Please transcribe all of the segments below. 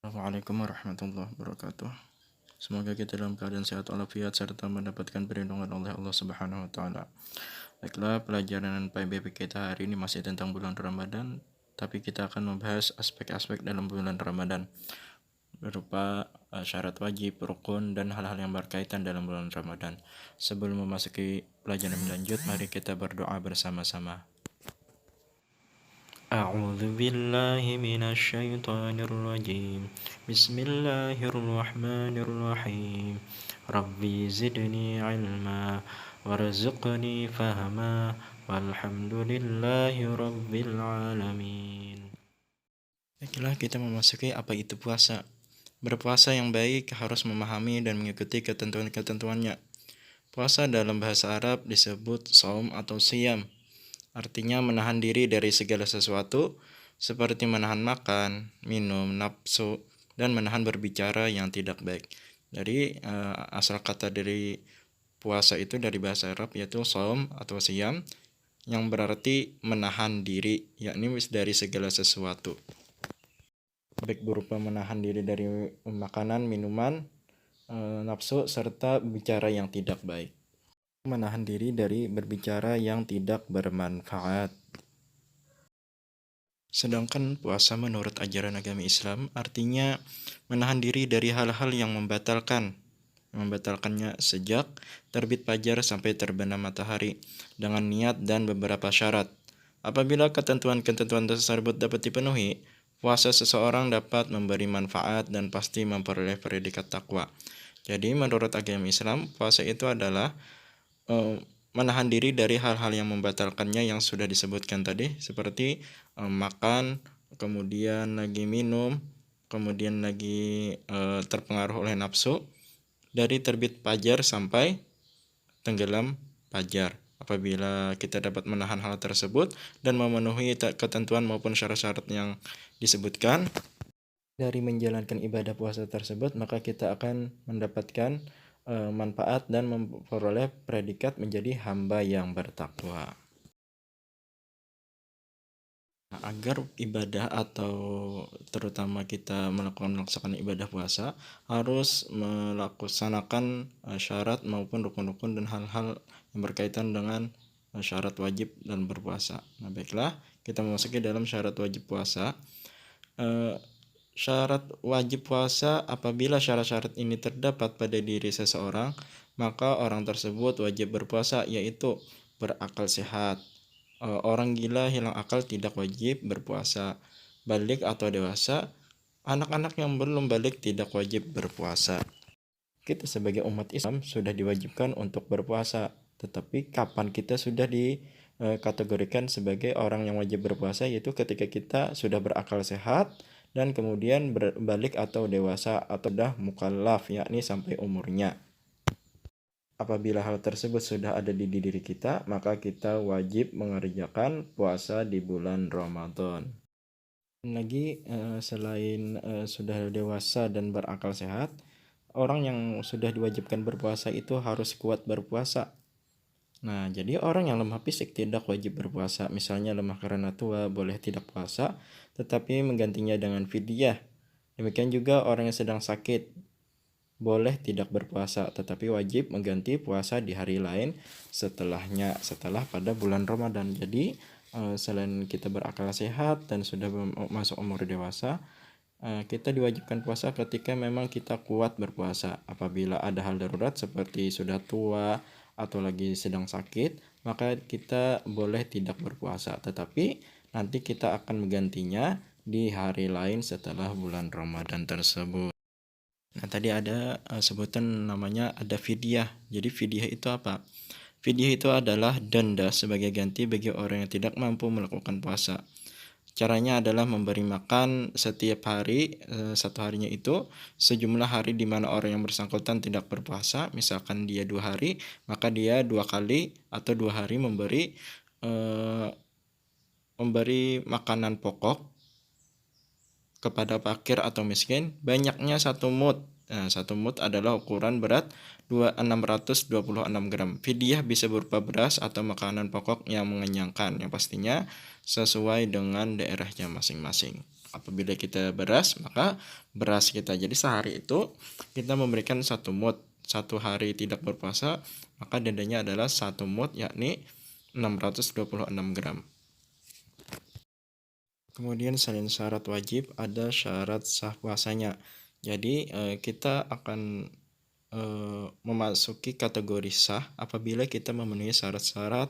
Assalamualaikum warahmatullahi wabarakatuh. Semoga kita dalam keadaan sehat walafiat serta mendapatkan perlindungan oleh Allah Subhanahu wa taala. Baiklah, pelajaran PBB kita hari ini masih tentang bulan Ramadan, tapi kita akan membahas aspek-aspek dalam bulan Ramadan berupa syarat wajib, rukun, dan hal-hal yang berkaitan dalam bulan Ramadan. Sebelum memasuki pelajaran lanjut, mari kita berdoa bersama-sama. أعوذ بالله من الشيطان الرجيم بسم الله الرحمن الرحيم ربي زدني علما وارزقني فهما والحمد لله رب العالمين. Baiklah, kita memasuki apa itu puasa. Berpuasa yang baik harus memahami dan mengikuti ketentuan-ketentuannya. Puasa dalam bahasa Arab disebut shaum atau siyam. Artinya menahan diri dari segala sesuatu seperti menahan makan, minum, nafsu, dan menahan berbicara yang tidak baik. Jadi asal kata dari puasa itu dari bahasa Arab yaitu shaum atau siyam yang berarti menahan diri, yakni dari segala sesuatu. Baik berupa menahan diri dari makanan, minuman, nafsu, serta bicara yang tidak baik. Menahan diri dari berbicara yang tidak bermanfaat. Sedangkan puasa menurut ajaran agama Islam artinya menahan diri dari hal-hal yang membatalkannya sejak terbit fajar sampai terbenam matahari dengan niat dan beberapa syarat. Apabila ketentuan-ketentuan tersebut dapat dipenuhi, puasa seseorang dapat memberi manfaat dan pasti memperoleh predikat takwa. Jadi menurut agama Islam, puasa itu adalah menahan diri dari hal-hal yang membatalkannya yang sudah disebutkan tadi, seperti makan, kemudian lagi minum, kemudian lagi terpengaruh oleh nafsu dari terbit fajar sampai tenggelam fajar. Apabila kita dapat menahan hal tersebut dan memenuhi ketentuan maupun syarat-syarat yang disebutkan dari menjalankan ibadah puasa tersebut, maka kita akan mendapatkan manfaat dan memperoleh predikat menjadi hamba yang bertakwa. Agar ibadah atau terutama kita melaksanakan ibadah puasa harus melaksanakan syarat maupun rukun-rukun dan hal-hal yang berkaitan dengan syarat wajib dan berpuasa. Nah, baiklah, kita memasuki dalam syarat wajib puasa. Syarat wajib puasa, apabila syarat-syarat ini terdapat pada diri seseorang, maka orang tersebut wajib berpuasa, yaitu berakal sehat. Orang gila hilang akal tidak wajib berpuasa. Balik atau dewasa, anak-anak yang belum balik tidak wajib berpuasa. Kita sebagai umat Islam sudah diwajibkan untuk berpuasa, tetapi kapan kita sudah dikategorikan sebagai orang yang wajib berpuasa, yaitu ketika kita sudah berakal sehat dan kemudian berbalik atau dewasa atau dah mukallaf, yakni sampai umurnya. Apabila hal tersebut sudah ada di diri kita, maka kita wajib mengerjakan puasa di bulan Ramadan. Lagi selain sudah dewasa dan berakal sehat, orang yang sudah diwajibkan berpuasa itu harus kuat berpuasa. Nah, jadi orang yang lemah fisik tidak wajib berpuasa. Misalnya lemah karena tua boleh tidak puasa, tetapi menggantinya dengan fidyah. Demikian juga orang yang sedang sakit boleh tidak berpuasa, tetapi wajib mengganti puasa di hari lain setelah pada bulan Ramadan. Jadi selain kita berakal sehat dan sudah masuk umur dewasa, kita diwajibkan puasa ketika memang kita kuat berpuasa. Apabila ada hal darurat seperti sudah tua atau lagi sedang sakit, maka kita boleh tidak berpuasa, tetapi nanti kita akan menggantinya di hari lain setelah bulan Ramadan tersebut. Nah, tadi ada sebutan namanya ada fidyah. Jadi fidyah itu apa? Fidyah itu adalah denda sebagai ganti bagi orang yang tidak mampu melakukan puasa. Caranya adalah memberi makan setiap hari, satu harinya itu sejumlah hari di mana orang yang bersangkutan tidak berpuasa. Misalkan dia 2 hari, maka dia 2 kali atau 2 hari memberi makanan pokok kepada fakir atau miskin, banyaknya 1 mud. Nah, 1 mud adalah ukuran berat 626 gram. Fidyah bisa berupa beras atau makanan pokok yang mengenyangkan, yang pastinya sesuai dengan daerahnya masing-masing. Apabila kita beras, maka beras kita. Jadi sehari itu kita memberikan 1 mud. 1 hari tidak berpuasa, maka dendanya adalah 1 mud, yakni 626 gram. Kemudian selain syarat wajib, ada syarat sah puasanya. Jadi kita akan memasuki kategori sah apabila kita memenuhi syarat-syarat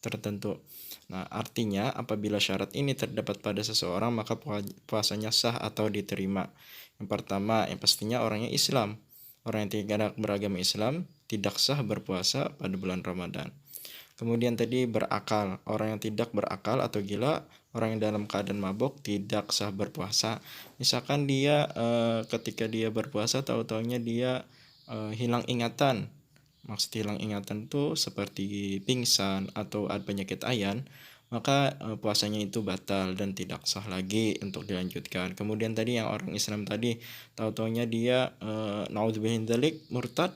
tertentu. Nah, artinya apabila syarat ini terdapat pada seseorang, maka puasanya sah atau diterima. Yang pertama, yang pastinya orangnya Islam. Orang yang tidak beragama Islam tidak sah berpuasa pada bulan Ramadan. Kemudian tadi berakal. Orang yang tidak berakal atau gila, orang yang dalam keadaan mabuk tidak sah berpuasa. Misalkan dia ketika dia berpuasa tahu-taunya dia hilang ingatan. Maksud hilang ingatan itu seperti pingsan atau ada penyakit ayan, maka puasanya itu batal dan tidak sah lagi untuk dilanjutkan. Kemudian tadi yang orang Islam tadi, tahu-taunya dia naudzubillah dzalik murtad,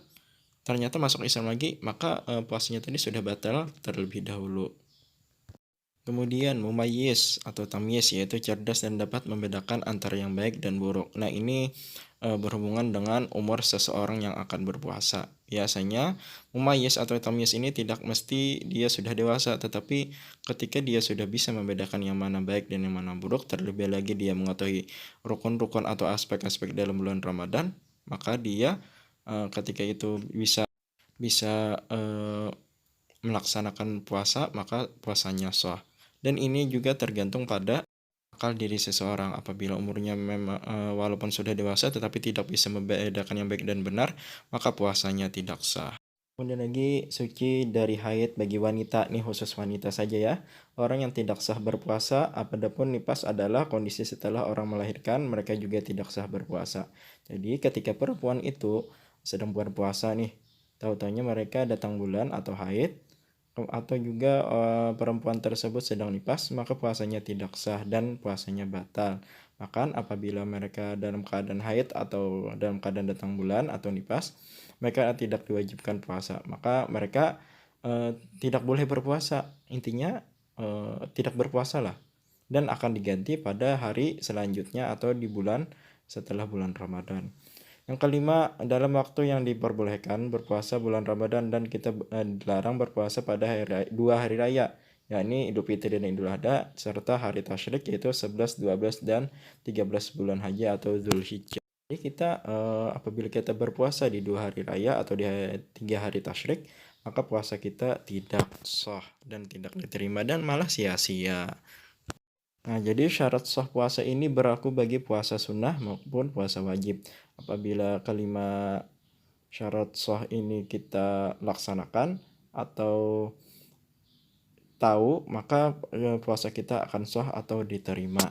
ternyata masuk Islam lagi, maka puasanya tadi sudah batal terlebih dahulu. Kemudian mumayyiz atau tamyiz, yaitu cerdas dan dapat membedakan antara yang baik dan buruk. Nah, ini berhubungan dengan umur seseorang yang akan berpuasa. Biasanya mumayyiz atau tamyiz ini tidak mesti dia sudah dewasa, tetapi ketika dia sudah bisa membedakan yang mana baik dan yang mana buruk, terlebih lagi dia mengetahui rukun-rukun atau aspek-aspek dalam bulan Ramadan, maka dia ketika itu bisa melaksanakan puasa, maka puasanya sah. Dan ini juga tergantung pada akal diri seseorang. Apabila umurnya memang walaupun sudah dewasa tetapi tidak bisa membedakan yang baik dan benar, maka puasanya tidak sah. Kemudian lagi suci dari haid bagi wanita, nih khusus wanita saja ya. Orang yang tidak sah berpuasa apapun nifas adalah kondisi setelah orang melahirkan, mereka juga tidak sah berpuasa. Jadi ketika perempuan itu sedang berpuasa nih, tahu-tahunya mereka datang bulan atau haid, atau juga perempuan tersebut sedang nifas, maka puasanya tidak sah dan puasanya batal. Bahkan apabila mereka dalam keadaan haid atau dalam keadaan datang bulan atau nifas, mereka tidak diwajibkan puasa, maka mereka tidak boleh berpuasa. Intinya tidak berpuasa lah, dan akan diganti pada hari selanjutnya atau di bulan setelah bulan Ramadan. Yang kelima, dalam waktu yang diperbolehkan berpuasa bulan Ramadan dan kita dilarang berpuasa pada 2 hari raya, yakni Idul Fitri dan Idul Adha, serta hari tasyrik yaitu 11, 12, dan 13 bulan haji atau Zulhijjah. Jadi kita apabila kita berpuasa di 2 hari raya atau di 3 hari tasyrik, maka puasa kita tidak sah dan tidak diterima dan malah sia-sia. Nah, jadi syarat sah puasa ini berlaku bagi puasa sunnah maupun puasa wajib. Apabila kelima syarat sah ini kita laksanakan atau tahu, maka puasa kita akan sah atau diterima.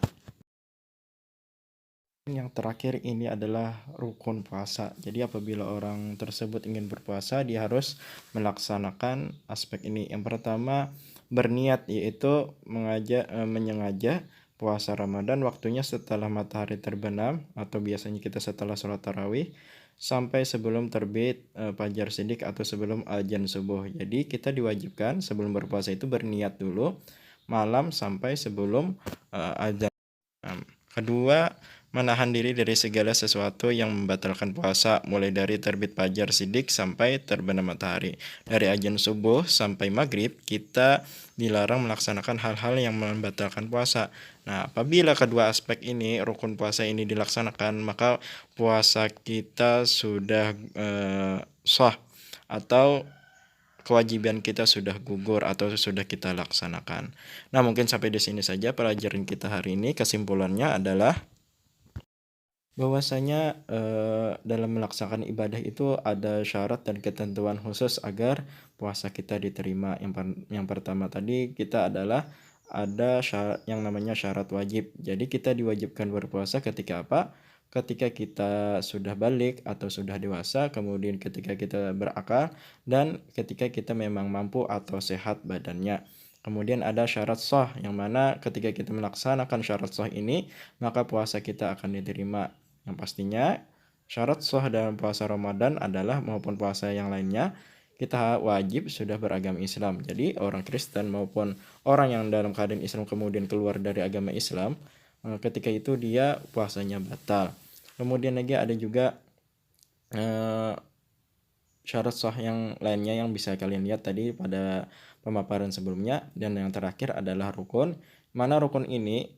Yang terakhir ini adalah rukun puasa. Jadi apabila orang tersebut ingin berpuasa, dia harus melaksanakan aspek ini. Yang pertama, berniat, yaitu menyengaja puasa Ramadan waktunya setelah matahari terbenam atau biasanya kita setelah sholat tarawih sampai sebelum terbit fajar shiddiq atau sebelum azan subuh. Jadi kita diwajibkan sebelum berpuasa itu berniat dulu malam sampai sebelum azan. Kedua, menahan diri dari segala sesuatu yang membatalkan puasa, mulai dari terbit fajar shiddiq sampai terbenam matahari. Dari azan subuh sampai maghrib, kita dilarang melaksanakan hal-hal yang membatalkan puasa. Nah, apabila kedua aspek ini, rukun puasa ini dilaksanakan, maka puasa kita sudah sah atau kewajiban kita sudah gugur atau sudah kita laksanakan. Nah, mungkin sampai di sini saja pelajaran kita hari ini. Kesimpulannya adalah bahwasanya dalam melaksanakan ibadah itu ada syarat dan ketentuan khusus agar puasa kita diterima. Yang pertama tadi kita adalah ada yang namanya syarat wajib. Jadi kita diwajibkan berpuasa ketika apa? Ketika kita sudah balik atau sudah dewasa, kemudian ketika kita berakal, dan ketika kita memang mampu atau sehat badannya. Kemudian ada syarat sah, yang mana ketika kita melaksanakan syarat sah ini, maka puasa kita akan diterima. Yang pastinya syarat sah dalam puasa Ramadan adalah maupun puasa yang lainnya, kita wajib sudah beragama Islam. Jadi orang Kristen maupun orang yang dalam keadaan Islam kemudian keluar dari agama Islam, ketika itu dia puasanya batal. Kemudian lagi ada juga syarat sah yang lainnya yang bisa kalian lihat tadi pada pemaparan sebelumnya. Dan yang terakhir adalah rukun, mana rukun ini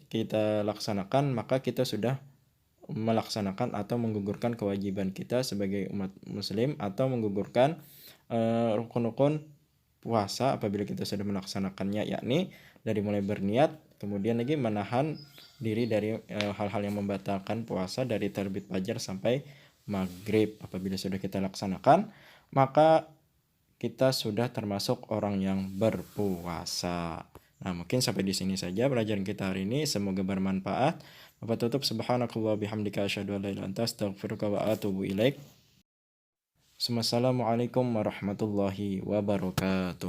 kita laksanakan maka kita sudah melaksanakan atau menggugurkan kewajiban kita sebagai umat muslim, atau menggugurkan rukun-rukun puasa apabila kita sudah melaksanakannya, yakni dari mulai berniat, kemudian lagi menahan diri dari hal-hal yang membatalkan puasa dari terbit fajar sampai maghrib. Apabila sudah kita laksanakan, maka kita sudah termasuk orang yang berpuasa. Nah, mungkin sampai di sini saja pelajaran kita hari ini. Semoga bermanfaat. Bapak tutup, subhanakallah bihamdika asyhadu an la ilaha illa anta astaghfiruka wa atubu ilaik. Assalamualaikum warahmatullahi wabarakatuh.